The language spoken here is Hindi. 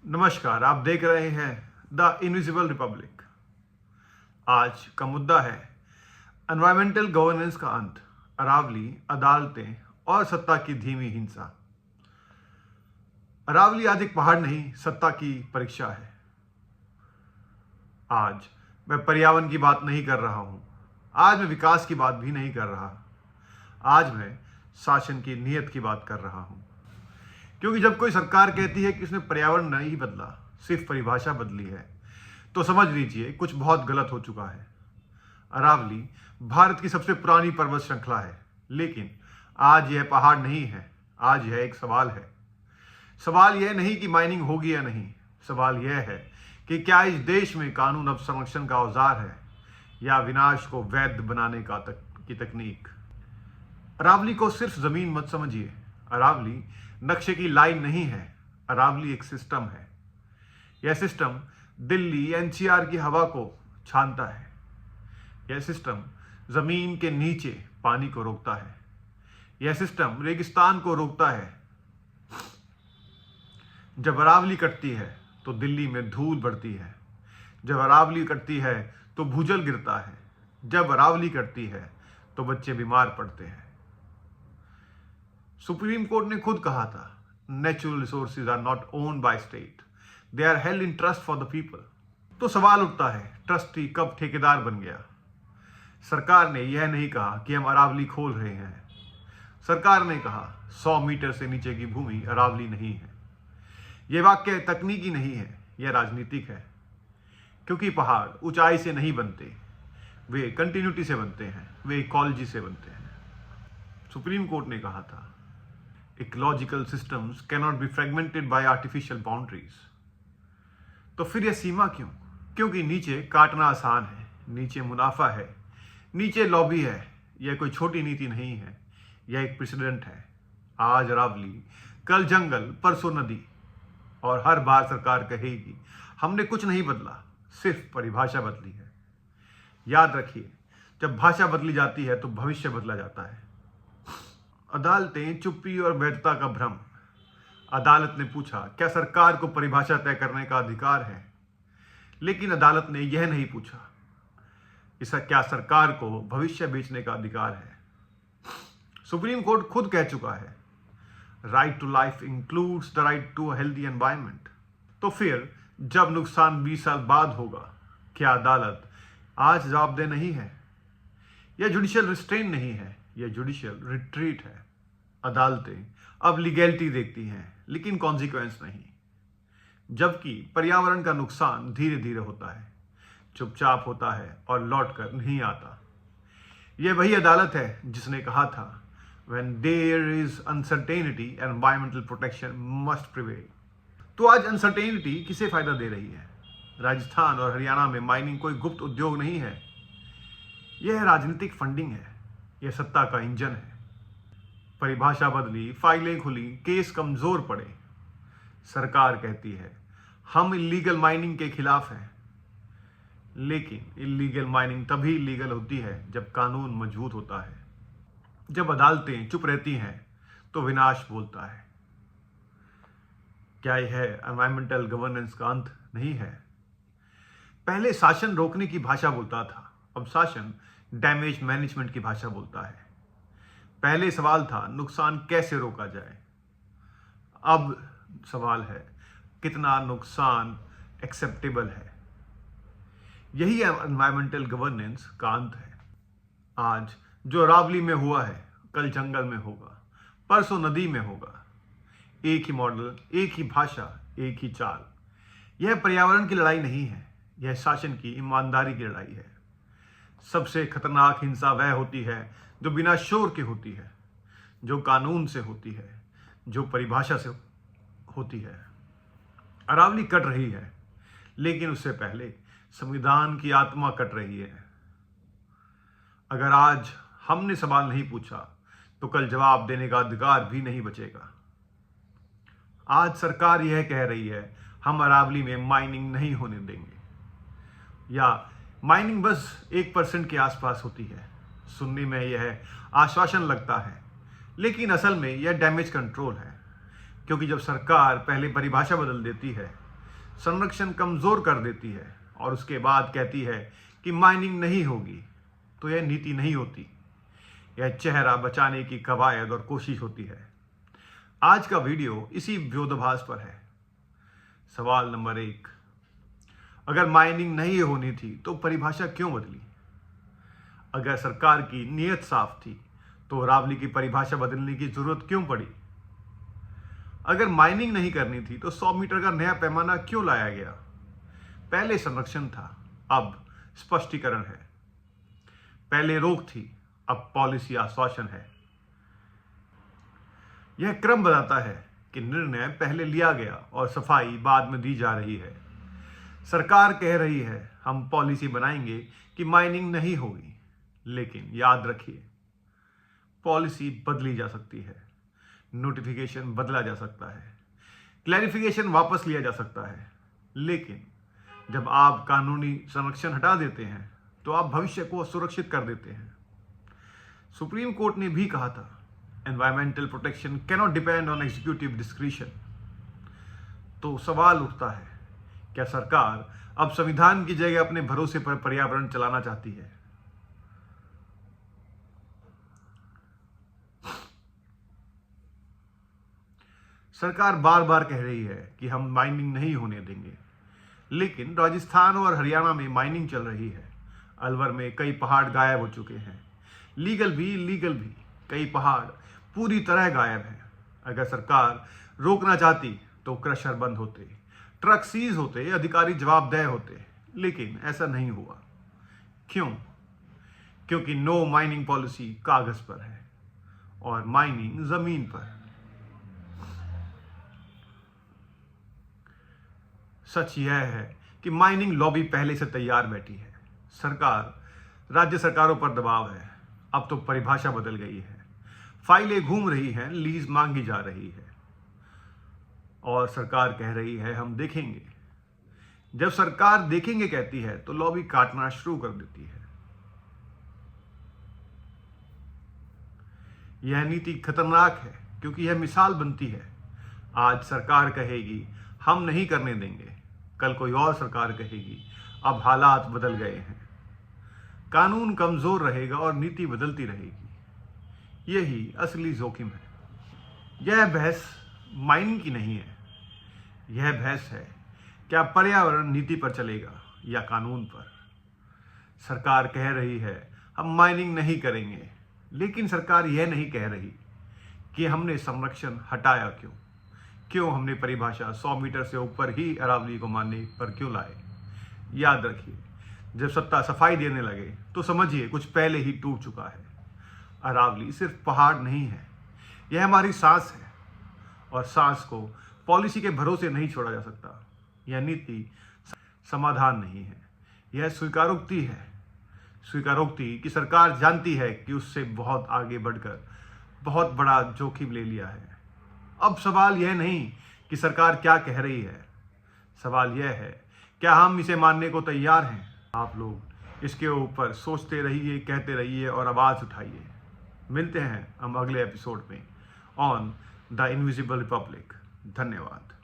नमस्कार, आप देख रहे हैं द इनविजिबल रिपब्लिक। आज का मुद्दा है एनवायरमेंटल गवर्नेंस का अंत, अरावली, अदालतें और सत्ता की धीमी हिंसा। अरावली आज एक पहाड़ नहीं, सत्ता की परीक्षा है। आज मैं पर्यावरण की बात नहीं कर रहा हूं, आज मैं विकास की बात भी नहीं कर रहा, आज मैं शासन की नीयत की बात कर रहा हूं। क्योंकि जब कोई सरकार कहती है कि उसने पर्यावरण नहीं बदला, सिर्फ परिभाषा बदली है, तो समझ लीजिए कुछ बहुत गलत हो चुका है। अरावली भारत की सबसे पुरानी पर्वत श्रृंखला है, लेकिन आज यह पहाड़ नहीं है, आज यह एक सवाल है। सवाल यह नहीं कि माइनिंग होगी या नहीं, सवाल यह है कि क्या इस देश में कानून अब संरक्षण का औजार है या विनाश को वैध बनाने की तकनीक। अरावली को सिर्फ जमीन मत समझिए, अरावली नक्शे की लाइन नहीं है, अरावली एक सिस्टम है। यह सिस्टम दिल्ली एनसीआर की हवा को छानता है, यह सिस्टम जमीन के नीचे पानी को रोकता है, यह सिस्टम रेगिस्तान को रोकता है। जब अरावली कटती है तो दिल्ली में धूल बढ़ती है, जब अरावली कटती है तो भूजल गिरता है, जब अरावली कटती है तो बच्चे बीमार पड़ते हैं। सुप्रीम कोर्ट ने खुद कहा था, natural resources are not owned by state, they are held in trust for the people. तो सवाल उठता है, ट्रस्टी कब ठेकेदार बन गया? सरकार ने यह नहीं कहा कि हम अरावली खोल रहे हैं, सरकार ने कहा 100 मीटर से नीचे की भूमि अरावली नहीं है। यह वाक्य तकनीकी नहीं है, यह राजनीतिक है। क्योंकि पहाड़ ऊंचाई से नहीं बनते, वे कंटिन्यूटी से बनते हैं, वे इकोलॉजी से बनते हैं। सुप्रीम कोर्ट ने कहा था, ecological systems cannot be fragmented bye artificial boundaries. तो फिर यह सीमा क्यों? क्योंकि नीचे काटना आसान है, नीचे मुनाफा है, नीचे लॉबी है। यह कोई छोटी नीति नहीं है, यह एक प्रेसिडेंट है। आज अरावली, कल जंगल, परसों नदी, और हर बार सरकार कहेगी हमने कुछ नहीं बदला, सिर्फ परिभाषा बदली है। याद रखिए, जब भाषा बदली जाती है तो भविष्य बदला जाता है। अदालतें, चुप्पी और वैधता का भ्रम। अदालत ने पूछा, क्या सरकार को परिभाषा तय करने का अधिकार है? लेकिन अदालत ने यह नहीं पूछा, इसका क्या सरकार को भविष्य बेचने का अधिकार है? सुप्रीम कोर्ट खुद कह चुका है, right to life includes the right to a healthy environment. तो फिर जब नुकसान 20 साल बाद होगा, क्या अदालत आज जवाबदेह नहीं है? यह जुडिशियल रिस्ट्रेन नहीं है, यह जुडिशियल रिट्रीट है। अदालतें अब लीगैलिटी देखती हैं, लेकिन कॉन्सिक्वेंस नहीं। जबकि पर्यावरण का नुकसान धीरे धीरे होता है, चुपचाप होता है और लौट कर नहीं आता। यह वही अदालत है जिसने कहा था, when there is uncertainty, environmental protection must prevail। तो आज अनसर्टेनिटी किसे फायदा दे रही है? राजस्थान और हरियाणा में माइनिंग कोई गुप्त उद्योग नहीं है, यह राजनीतिक फंडिंग है, यह सत्ता का इंजन है। परिभाषा बदली, फाइलें खुली, केस कमजोर पड़े। सरकार कहती है हम इलीगल माइनिंग के खिलाफ हैं, लेकिन इलीगल माइनिंग तभी इलीगल होती है जब कानून मजबूत होता है। जब अदालतें चुप रहती हैं तो विनाश बोलता है। क्या यह एनवायरमेंटल गवर्नेंस का अंत नहीं है? पहले शासन रोकने की भाषा बोलता था, अब शासन डैमेज मैनेजमेंट की भाषा बोलता है। पहले सवाल था नुकसान कैसे रोका जाए, अब सवाल है कितना नुकसान एक्सेप्टेबल है। यही एनवायरमेंटल गवर्नेंस का अंत है। आज जो अरावली में हुआ है, कल जंगल में होगा, परसों नदी में होगा। एक ही मॉडल, एक ही भाषा, एक ही चाल। यह पर्यावरण की लड़ाई नहीं है, यह शासन की ईमानदारी की लड़ाई है। सबसे खतरनाक हिंसा वह होती है जो बिना शोर के होती है, जो कानून से होती है, जो परिभाषा से होती है। अरावली कट रही है, लेकिन उससे पहले संविधान की आत्मा कट रही है। अगर आज हमने सवाल नहीं पूछा तो कल जवाब देने का अधिकार भी नहीं बचेगा। आज सरकार यह कह रही है, हम अरावली में माइनिंग नहीं होने देंगे, या माइनिंग बस 1% के आसपास होती है। सुनने में यह आश्वासन लगता है, लेकिन असल में यह डैमेज कंट्रोल है। क्योंकि जब सरकार पहले परिभाषा बदल देती है संरक्षण कमजोर कर देती है और उसके बाद कहती है कि माइनिंग नहीं होगी, तो यह नीति नहीं होती, यह चेहरा बचाने की कवायद और कोशिश होती है। आज का वीडियो इसी विरोधाभास पर है। सवाल नंबर 1, अगर माइनिंग नहीं होनी थी तो परिभाषा क्यों बदली? अगर सरकार की नीयत साफ थी तो अरावली की परिभाषा बदलने की जरूरत क्यों पड़ी? अगर माइनिंग नहीं करनी थी तो 100 मीटर का नया पैमाना क्यों लाया गया? पहले संरक्षण था, अब स्पष्टीकरण है। पहले रोक थी, अब पॉलिसी आश्वासन है। यह क्रम बताता है कि निर्णय पहले लिया गया और सफाई बाद में दी जा रही है। सरकार कह रही है हम पॉलिसी बनाएंगे कि माइनिंग नहीं होगी, लेकिन याद रखिए पॉलिसी बदली जा सकती है, नोटिफिकेशन बदला जा सकता है, क्लैरिफिकेशन वापस लिया जा सकता है, लेकिन जब आप कानूनी संरक्षण हटा देते हैं तो आप भविष्य को सुरक्षित कर देते हैं। सुप्रीम कोर्ट ने भी कहा था environmental protection cannot depend on executive discretion. तो सवाल उठता है, क्या सरकार अब संविधान की जगह अपने भरोसे पर पर्यावरण चलाना चाहती है? सरकार बार बार कह रही है कि हम माइनिंग नहीं होने देंगे, लेकिन राजस्थान और हरियाणा में माइनिंग चल रही है। अलवर में कई पहाड़ गायब हो चुके हैं, लीगल भी इलीगल भी कई पहाड़ पूरी तरह गायब हैं। अगर सरकार रोकना चाहती तो क्रशर बंद होते, ट्रक सीज होते, अधिकारी जवाबदेह होते, लेकिन ऐसा नहीं हुआ। क्यों? क्योंकि नो माइनिंग पॉलिसी कागज पर है और माइनिंग जमीन पर। सच यह है कि माइनिंग लॉबी पहले से तैयार बैठी है। राज्य सरकारों पर दबाव है। अब तो परिभाषा बदल गई है, फाइलें घूम रही हैं, लीज मांगी जा रही है और सरकार कह रही है हम देखेंगे। जब सरकार देखेंगे कहती है तो लॉबी काटना शुरू कर देती है। यह नीति खतरनाक है क्योंकि यह मिसाल बनती है। आज सरकार कहेगी हम नहीं करने देंगे, कल कोई और सरकार कहेगी अब हालात बदल गए हैं। कानून कमजोर रहेगा और नीति बदलती रहेगी। यही असली जोखिम है। यह बहस माइनिंग की नहीं है, यह बहस है क्या पर्यावरण नीति पर चलेगा या कानून पर। सरकार कह रही है हम माइनिंग नहीं करेंगे, लेकिन सरकार यह नहीं कह रही कि हमने संरक्षण हटाया क्यों हमने परिभाषा 100 मीटर से ऊपर ही अरावली को मानने पर क्यों लाए। याद रखिए, जब सत्ता सफाई देने लगे तो समझिए कुछ पहले ही टूट चुका है। अरावली सिर्फ पहाड़ नहीं है, यह हमारी सांस है और सांस को पॉलिसी के भरोसे नहीं छोड़ा जा सकता। यह नीति समाधान नहीं है, यह स्वीकारोक्ति है। स्वीकारोक्ति कि सरकार जानती है कि उससे बहुत आगे बढ़कर बहुत बड़ा जोखिम ले लिया है। अब सवाल यह नहीं कि सरकार क्या कह रही है, सवाल यह है क्या हम इसे मानने को तैयार हैं। आप लोग इसके ऊपर सोचते रहिए, कहते रहिए और आवाज उठाइए। मिलते हैं हम अगले एपिसोड में ऑन द इनविजिबल रिपब्लिक। धन्यवाद।